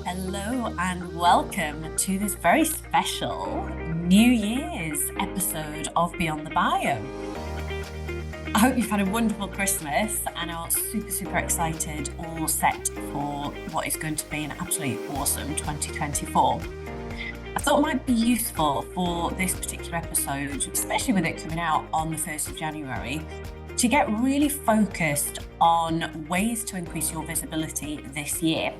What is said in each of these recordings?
Hello and welcome to this very special New Year's episode of Beyond the Bio. I hope you've had a wonderful Christmas and are super excited, all set for what is going to be an absolutely awesome 2024. I thought it might be useful for this particular episode, especially with it coming out on the 1st of January, to get really focused on ways to increase your visibility this year.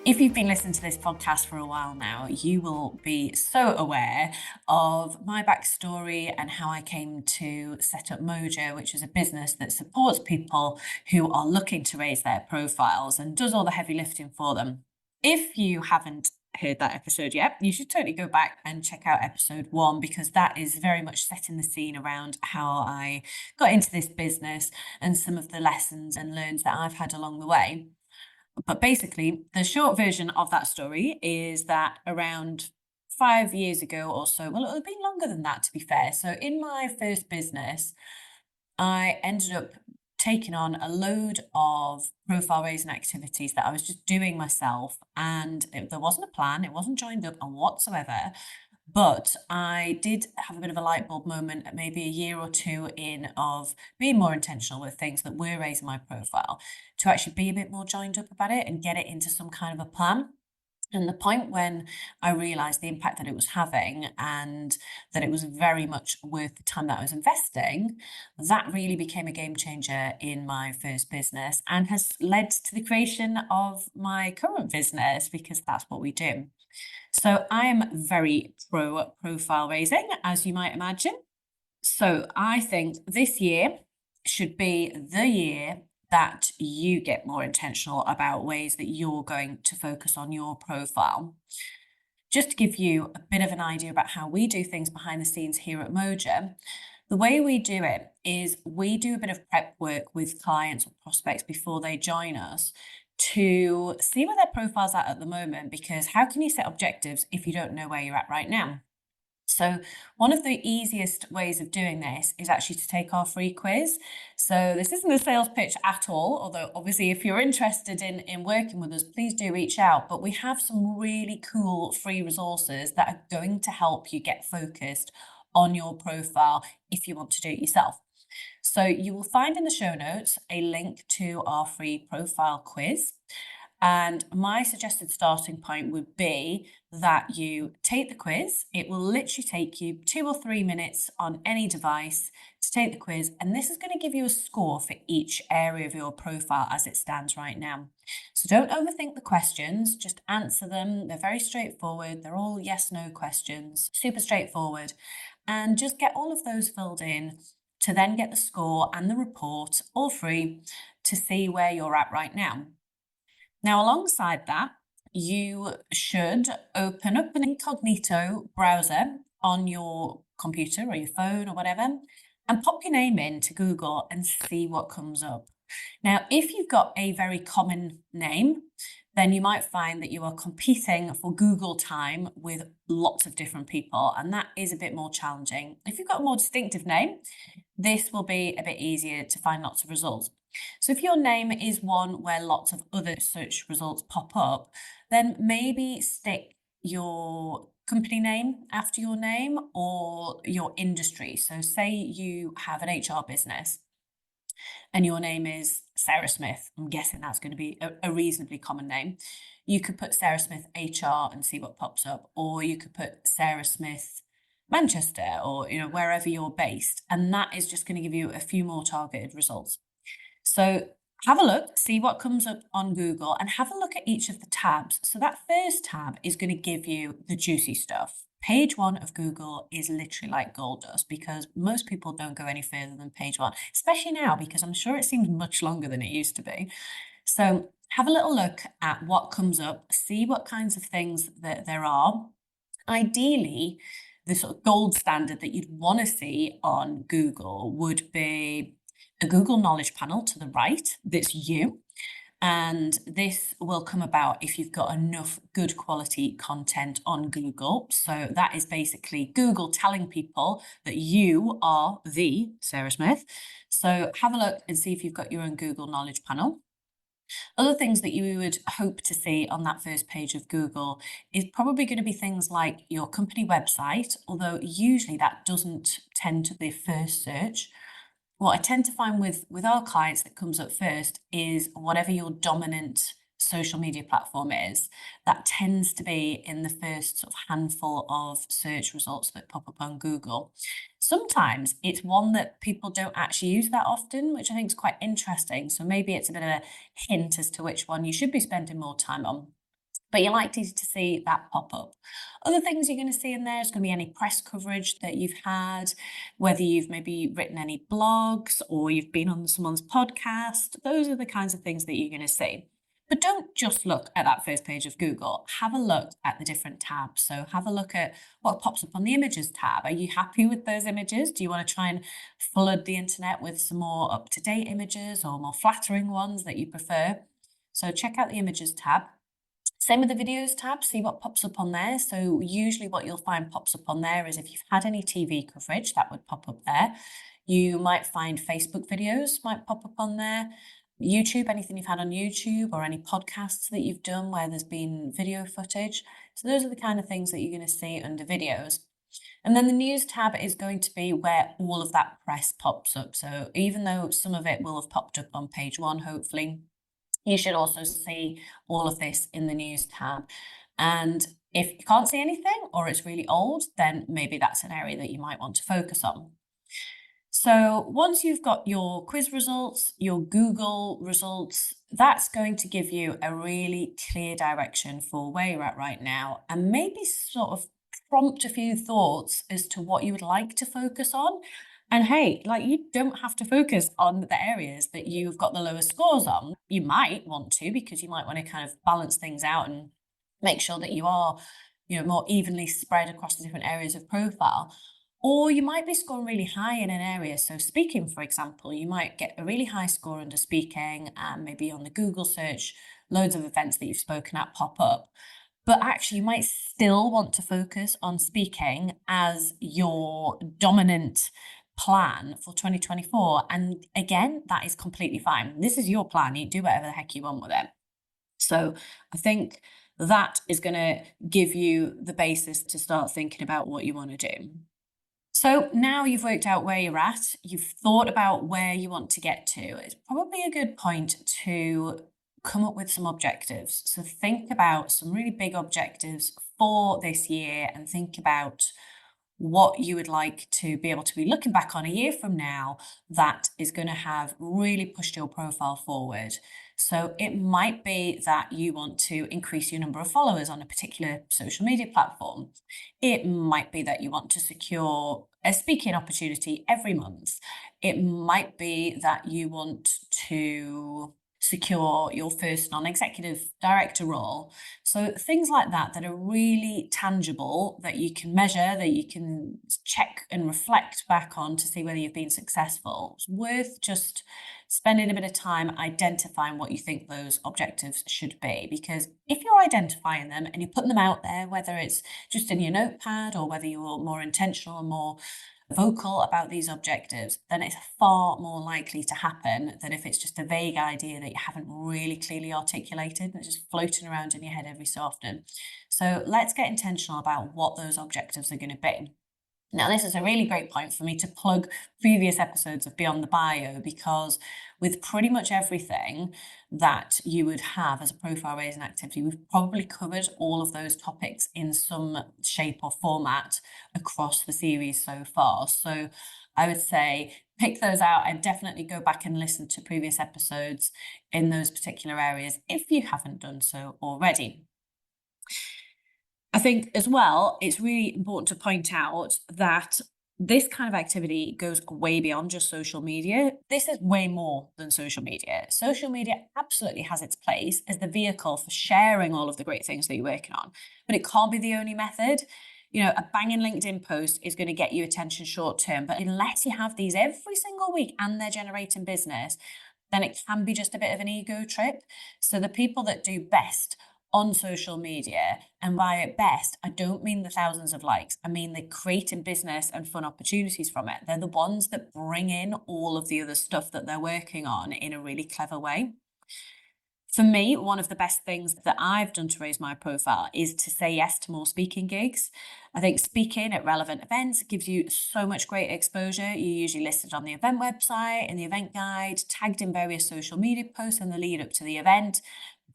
If you've been listening to this podcast for a while now, you will be so aware of my backstory and how I came to set up Moja, which is a business that supports people who are looking to raise their profiles and does all the heavy lifting for them. If you haven't heard that episode yet, you should totally go back and check out episode 1, because that is very much setting the scene around how I got into this business and some of the lessons and learns that I've had along the way. But basically, the short version of that story is that around 5 years ago or so, well, it would have been longer than that, to be fair. So in my first business, I ended up taking on a load of profile raising activities that I was just doing myself. And there wasn't a plan, it wasn't joined up on whatsoever. But I did have a bit of a light bulb moment at maybe a year or two in of being more intentional with things that were raising my profile, to actually be a bit more joined up about it and get it into some kind of a plan. And the point when I realized the impact that it was having and that it was very much worth the time that I was investing, that really became a game changer in my first business and has led to the creation of my current business, because that's what we do. So I am very pro profile raising, as you might imagine. So I think this year should be the year that you get more intentional about ways that you're going to focus on your profile. Just to give you a bit of an idea about how we do things behind the scenes here at Moja, the way we do it is we do a bit of prep work with clients or prospects before they join us to see where their profile's at the moment, because how can you set objectives if you don't know where you're at right now? So one of the easiest ways of doing this is actually to take our free quiz. So this isn't a sales pitch at all, although obviously if you're interested in working with us, please do reach out. But we have some really cool free resources that are going to help you get focused on your profile if you want to do it yourself. So you will find in the show notes a link to our free profile quiz. And my suggested starting point would be that you take the quiz. It will literally take you 2 or 3 minutes on any device to take the quiz. And this is going to give you a score for each area of your profile as it stands right now. So don't overthink the questions, just answer them. They're very straightforward. They're all yes/no questions, super straightforward. And just get all of those filled in to then get the score and the report all free to see where you're at right now. Now, alongside that, you should open up an incognito browser on your computer or your phone or whatever, and pop your name in to Google and see what comes up. Now, if you've got a very common name, then you might find that you are competing for Google time with lots of different people, and that is a bit more challenging. If you've got a more distinctive name, this will be a bit easier to find lots of results. So if your name is one where lots of other search results pop up, then maybe stick your company name after your name or your industry. So say you have an HR business and your name is Sarah Smith. I'm guessing that's going to be a reasonably common name. You could put Sarah Smith HR and see what pops up, or you could put Sarah Smith Manchester, or wherever you're based, and that is just going to give you a few more targeted results. So have a look, see what comes up on Google, and have a look at each of the tabs. So that first tab is going to give you the juicy stuff. Page 1 of Google is literally like gold dust, because most people don't go any further than page 1, especially now, because I'm sure it seems much longer than it used to be. So have a little look at what comes up, see what kinds of things that there are. Ideally, the sort of gold standard that you'd want to see on Google would be a Google Knowledge panel to the right. That's you. And this will come about if you've got enough good quality content on Google. So that is basically Google telling people that you are the Sarah Smith. So have a look and see if you've got your own Google Knowledge panel. Other things that you would hope to see on that first page of Google is probably going to be things like your company website, although usually that doesn't tend to be first search. What I tend to find with our clients that comes up first is whatever your dominant social media platform is, that tends to be in the first sort of handful of search results that pop up on Google. Sometimes it's one that people don't actually use that often, which I think is quite interesting. So maybe it's a bit of a hint as to which one you should be spending more time on. But you're likely to see that pop up. Other things you're going to see in there is going to be any press coverage that you've had, whether you've maybe written any blogs or you've been on someone's podcast. Those are the kinds of things that you're going to see. But don't just look at that first page of Google. Have a look at the different tabs. So have a look at what pops up on the images tab. Are you happy with those images? Do you want to try and flood the internet with some more up-to-date images or more flattering ones that you prefer? So check out the images tab. Same with the videos tab, see what pops up on there. So usually what you'll find pops up on there is if you've had any TV coverage, that would pop up there. You might find Facebook videos might pop up on there. YouTube, anything you've had on YouTube or any podcasts that you've done where there's been video footage. So those are the kind of things that you're going to see under videos. And then the news tab is going to be where all of that press pops up. So even though some of it will have popped up on page one, hopefully, you should also see all of this in the news tab. And if you can't see anything or it's really old, then maybe that's an area that you might want to focus on. So once you've got your quiz results, your Google results, that's going to give you a really clear direction for where you're at right now and maybe sort of prompt a few thoughts as to what you would like to focus on. And hey, like you don't have to focus on the areas that you've got the lowest scores on. You might want to because you might want to kind of balance things out and make sure that you are, more evenly spread across the different areas of profile. Or you might be scoring really high in an area. So speaking, for example, you might get a really high score under speaking and maybe on the Google search, loads of events that you've spoken at pop up. But actually, you might still want to focus on speaking as your dominant plan for 2024. And again, that is completely fine. This is your plan. You do whatever the heck you want with it. So I think that is going to give you the basis to start thinking about what you want to do. So now you've worked out where you're at, you've thought about where you want to get to. It's probably a good point to come up with some objectives. So think about some really big objectives for this year and think about what you would like to be able to be looking back on a year from now that is going to have really pushed your profile forward. So it might be that you want to increase your number of followers on a particular social media platform. It might be that you want to secure a speaking opportunity every month. It might be that you want to secure your first non-executive director role. So things like that are really tangible, that you can measure, that you can check and reflect back on to see whether you've been successful. It's worth just spending a bit of time identifying what you think those objectives should be. Because if you're identifying them and you're putting them out there, whether it's just in your notepad or whether you're more intentional and more vocal about these objectives, then it's far more likely to happen than if it's just a vague idea that you haven't really clearly articulated and it's just floating around in your head every so often. So let's get intentional about what those objectives are going to be. Now, this is a really great point for me to plug previous episodes of Beyond the Bio, because with pretty much everything that you would have as a profile raising activity, we've probably covered all of those topics in some shape or format across the series so far. So I would say pick those out and definitely go back and listen to previous episodes in those particular areas if you haven't done so already. I think as well, it's really important to point out that this kind of activity goes way beyond just social media. This is way more than social media. Social media absolutely has its place as the vehicle for sharing all of the great things that you're working on, but it can't be the only method. A banging LinkedIn post is going to get you attention short term, but unless you have these every single week and they're generating business, then it can be just a bit of an ego trip. So the people that do best on social media, and by at best, I don't mean the thousands of likes, I mean the creating business and fun opportunities from it. They're the ones that bring in all of the other stuff that they're working on in a really clever way. For me, one of the best things that I've done to raise my profile is to say yes to more speaking gigs. I think speaking at relevant events gives you so much great exposure. You're usually listed on the event website, in the event guide, tagged in various social media posts in the lead up to the event.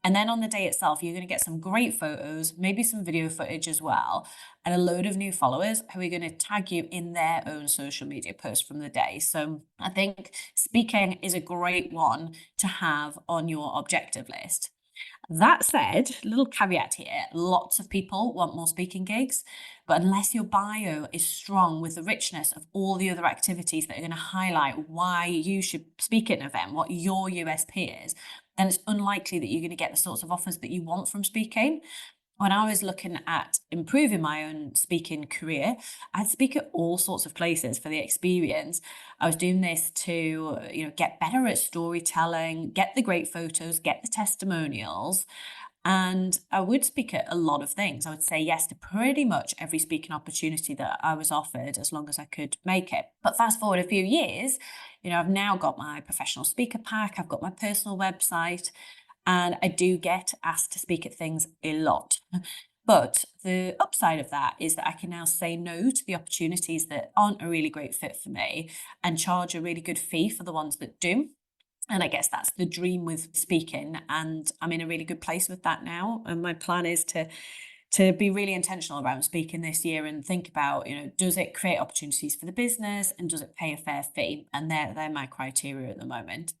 And then on the day itself, you're going to get some great photos, maybe some video footage as well, and a load of new followers who are going to tag you in their own social media posts from the day. So I think speaking is a great one to have on your objective list. That said, little caveat here, lots of people want more speaking gigs, but unless your bio is strong with the richness of all the other activities that are going to highlight why you should speak at an event, what your USP is, then it's unlikely that you're going to get the sorts of offers that you want from speaking. When I was looking at improving my own speaking career, I'd speak at all sorts of places for the experience. I was doing this to, get better at storytelling, get the great photos, get the testimonials. And I would speak at a lot of things. I would say yes to pretty much every speaking opportunity that I was offered as long as I could make it. But fast forward a few years, I've now got my professional speaker pack, I've got my personal website, and I do get asked to speak at things a lot. But the upside of that is that I can now say no to the opportunities that aren't a really great fit for me and charge a really good fee for the ones that do. And I guess that's the dream with speaking. And I'm in a really good place with that now. And my plan is to be really intentional around speaking this year and think about, does it create opportunities for the business and does it pay a fair fee? And they're my criteria at the moment.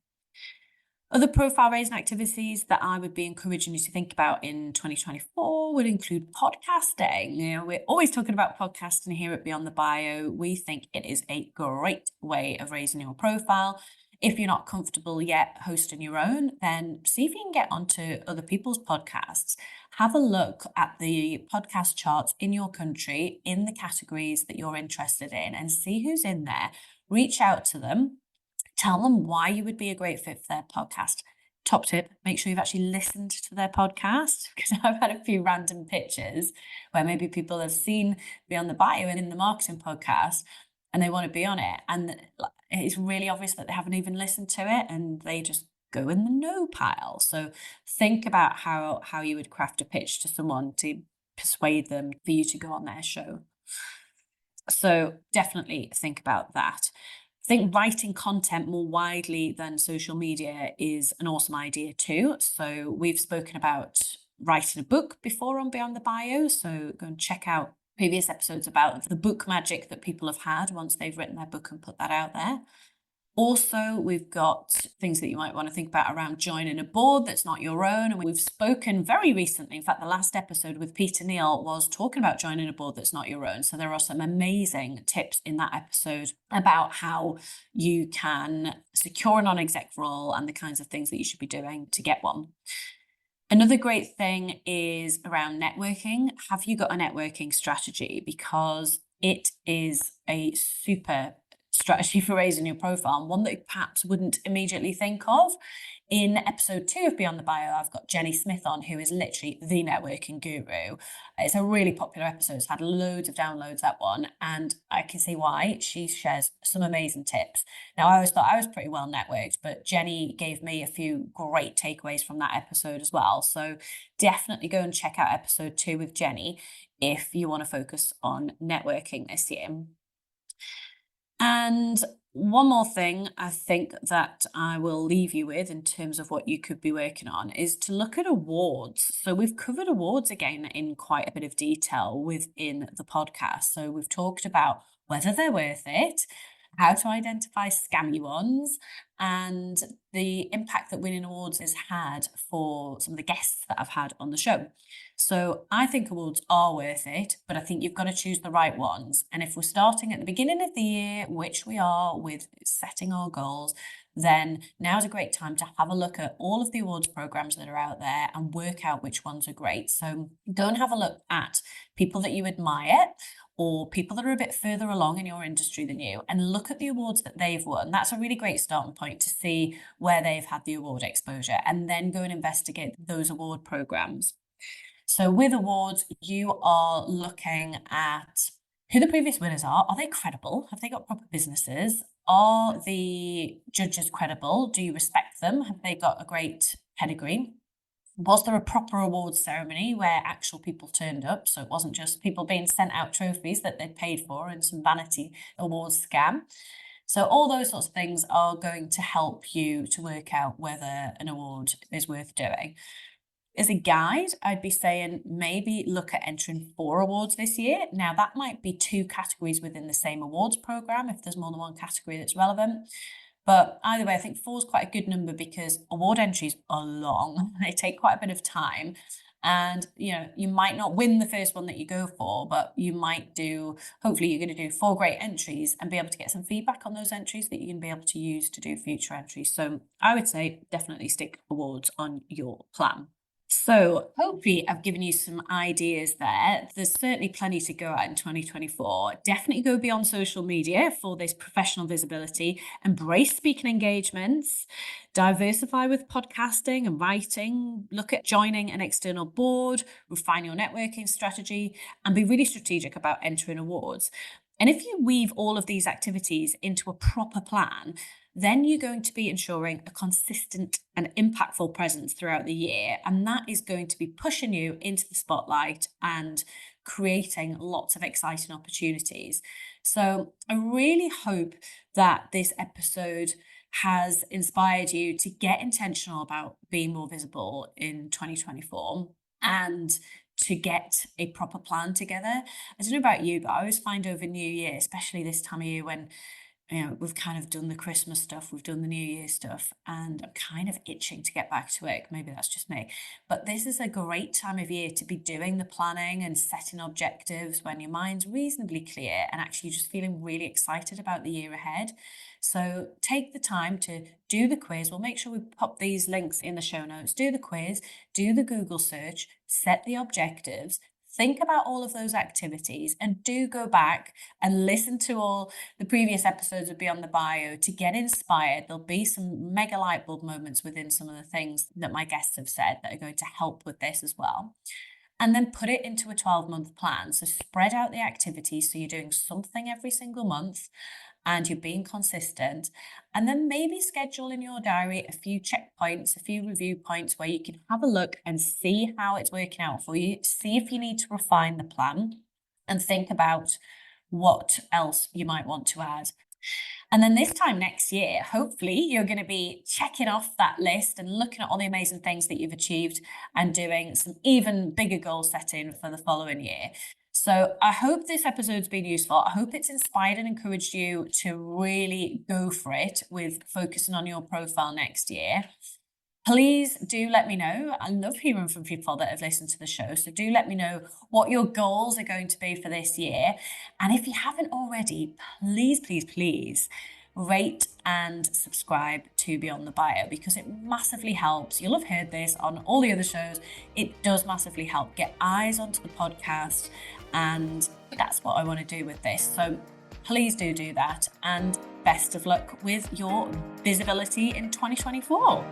Other profile raising activities that I would be encouraging you to think about in 2024 would include podcasting. We're always talking about podcasting here at Beyond the Bio. We think it is a great way of raising your profile. If you're not comfortable yet hosting your own, then see if you can get onto other people's podcasts. Have a look at the podcast charts in your country, in the categories that you're interested in, and see who's in there. Reach out to them. Tell them why you would be a great fit for their podcast. Top tip, make sure you've actually listened to their podcast, because I've had a few random pitches where maybe people have seen Beyond the Bio and in the marketing podcast and they want to be on it. And it's really obvious that they haven't even listened to it and they just go in the no pile. So think about how you would craft a pitch to someone to persuade them for you to go on their show. So definitely think about that. I think writing content more widely than social media is an awesome idea too. So we've spoken about writing a book before on Beyond the Bio. So go and check out previous episodes about the book magic that people have had once they've written their book and put that out there. Also, we've got things that you might want to think about around joining a board that's not your own. And we've spoken very recently, in fact, the last episode with Peter Neal was talking about joining a board that's not your own. So there are some amazing tips in that episode about how you can secure a non-exec role and the kinds of things that you should be doing to get one. Another great thing is around networking. Have you got a networking strategy? Because it is a super strategy for raising your profile, and one that you perhaps wouldn't immediately think of. In episode 2 of Beyond the Bio, I've got Jenny Smith on, who is literally the networking guru. It's a really popular episode. It's had loads of downloads, that one, and I can see why. She shares some amazing tips. Now, I always thought I was pretty well networked, but Jenny gave me a few great takeaways from that episode as well. So definitely go and check out episode 2 with Jenny if you want to focus on networking this year. And one more thing I think that I will leave you with in terms of what you could be working on is to look at awards. So we've covered awards again in quite a bit of detail within the podcast. So we've talked about whether they're worth it, how to identify scammy ones, and the impact that winning awards has had for some of the guests that I've had on the show. So I think awards are worth it, but I think you've got to choose the right ones. And if we're starting at the beginning of the year, which we are with setting our goals, then now's a great time to have a look at all of the awards programs that are out there and work out which ones are great. So go and have a look at people that you admire or people that are a bit further along in your industry than you and look at the awards that they've won. That's a really great starting point to see where they've had the award exposure, and then go and investigate those award programs. So with awards, you are looking at who the previous winners are. Are they credible? Have they got proper businesses? Are the judges credible? Do you respect them? Have they got a great pedigree? Was there a proper awards ceremony where actual people turned up? So it wasn't just people being sent out trophies that they'd paid for and some vanity awards scam. So all those sorts of things are going to help you to work out whether an award is worth doing. As a guide, I'd be saying maybe look at entering 4 awards this year. Now, that might be 2 categories within the same awards program if there's more than one category that's relevant. But either way, I think 4 is quite a good number because award entries are long. They take quite a bit of time. And, you might not win the first one that you go for, but you might hopefully you're going to do 4 great entries and be able to get some feedback on those entries that you're going to be able to use to do future entries. So I would say definitely stick awards on your plan. So hopefully I've given you some ideas there. There's certainly plenty to go at in 2024. Definitely go beyond social media for this professional visibility. Embrace speaking engagements. Diversify with podcasting and writing. Look at joining an external board. Refine your networking strategy. And be really strategic about entering awards. And if you weave all of these activities into a proper plan, then you're going to be ensuring a consistent and impactful presence throughout the year. And that is going to be pushing you into the spotlight and creating lots of exciting opportunities. So I really hope that this episode has inspired you to get intentional about being more visible in 2024 and to get a proper plan together. I don't know about you, but I always find over New Year, especially this time of year when we've kind of done the Christmas stuff, we've done the New Year stuff, and I'm kind of itching to get back to it. Maybe that's just me. But this is a great time of year to be doing the planning and setting objectives when your mind's reasonably clear and actually just feeling really excited about the year ahead. So take the time to do the quiz. We'll make sure we pop these links in the show notes. Do the quiz, do the Google search, set the objectives, think about all of those activities, and do go back and listen to all the previous episodes of Beyond the Bio to get inspired. There'll be some mega light bulb moments within some of the things that my guests have said that are going to help with this as well. And then put it into a 12-month plan. So spread out the activities so you're doing something every single month and you're being consistent. And then maybe schedule in your diary a few checkpoints, a few review points where you can have a look and see how it's working out for you, see if you need to refine the plan and think about what else you might want to add. And then this time next year, hopefully you're going to be checking off that list and looking at all the amazing things that you've achieved and doing some even bigger goal setting for the following year. So I hope this episode's been useful. I hope it's inspired and encouraged you to really go for it with focusing on your profile next year. Please do let me know. I love hearing from people that have listened to the show. So do let me know what your goals are going to be for this year. And if you haven't already, please, please, please rate and subscribe to Beyond the Bio because it massively helps. You'll have heard this on all the other shows. It does massively help get eyes onto the podcast. And that's what I want to do with this. So please do that. And best of luck with your visibility in 2024.